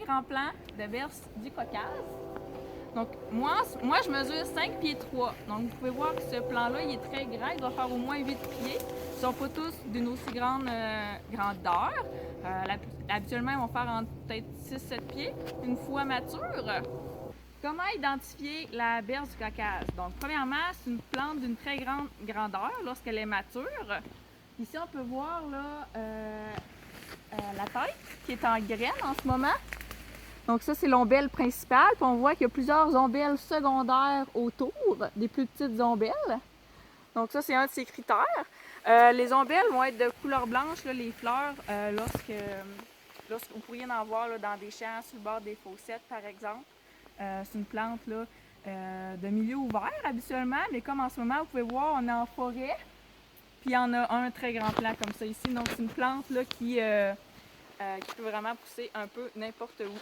grands plants de berce du Caucase. Donc, moi je mesure 5 pieds 3. Donc, vous pouvez voir que ce plant-là, il est très grand. Il doit faire au moins 8 pieds. Ils ne sont pas tous d'une aussi grande grandeur. Habituellement, ils vont faire peut-être 6-7 pieds une fois mature. Comment identifier la berce du Caucase? Donc, premièrement, c'est une plante d'une très grande grandeur lorsqu'elle est mature. Ici, on peut voir là, la tête qui est en graine en ce moment. Donc ça, c'est l'ombelle principale. Puis on voit qu'il y a plusieurs ombelles secondaires autour, des plus petites ombelles. Donc ça, c'est un de ces critères. Les ombelles vont être de couleur blanche, là, les fleurs, lorsque vous pourriez en voir là, dans des champs, sur le bord des fossettes, par exemple. C'est une plante là, de milieu ouvert habituellement, mais comme en ce moment, vous pouvez voir, on est en forêt. Puis il y en a un très grand plant comme ça ici. Donc c'est une plante là, qui peut vraiment pousser un peu n'importe où.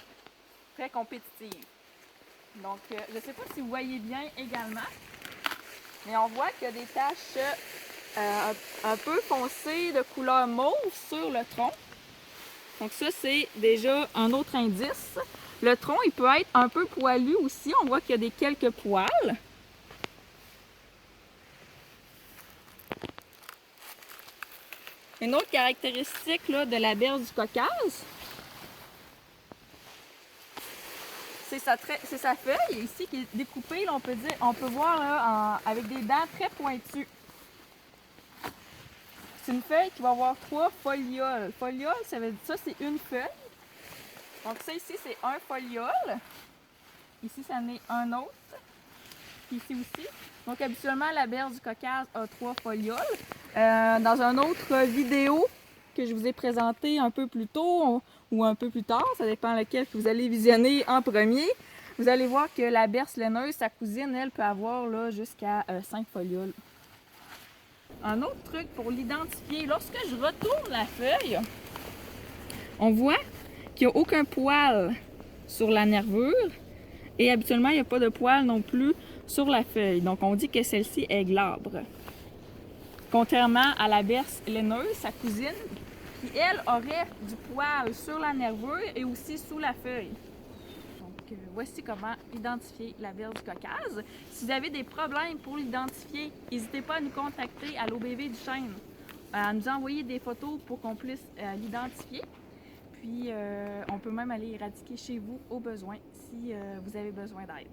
Très compétitive. Donc, je ne sais pas si vous voyez bien également, mais on voit qu'il y a des taches un peu foncées de couleur mauve sur le tronc. Donc ça, c'est déjà un autre indice. Le tronc, il peut être un peu poilu aussi. On voit qu'il y a quelques poils. Une autre caractéristique là, de la berce du Caucase, c'est sa feuille ici qui est découpée, là, on peut voir là, avec des dents très pointues. C'est une feuille qui va avoir 3 folioles. Foliole, ça veut dire ça, c'est une feuille. Donc ça ici, c'est un foliole. Ici, ça en est un autre. Puis ici aussi. Donc habituellement, la berce du Caucase a 3 folioles. Dans une autre vidéo que je vous ai présentée un peu plus tôt ou un peu plus tard, ça dépend lequel que vous allez visionner en premier, vous allez voir que la berce laineuse, sa cousine, elle peut avoir là, jusqu'à 5 folioles. Un autre truc pour l'identifier, lorsque je retourne la feuille, on voit qu'il n'y a aucun poil sur la nervure et habituellement, il n'y a pas de poil non plus sur la feuille. Donc, on dit que celle-ci est glabre. Contrairement à la berce laineuse, sa cousine, qui elle aurait du poil sur la nervure et aussi sous la feuille. Donc, voici comment identifier la berce du Caucase. Si vous avez des problèmes pour l'identifier, n'hésitez pas à nous contacter à l'OBV du Chêne, à nous envoyer des photos pour qu'on puisse l'identifier. Puis, on peut même aller éradiquer chez vous au besoin si vous avez besoin d'aide.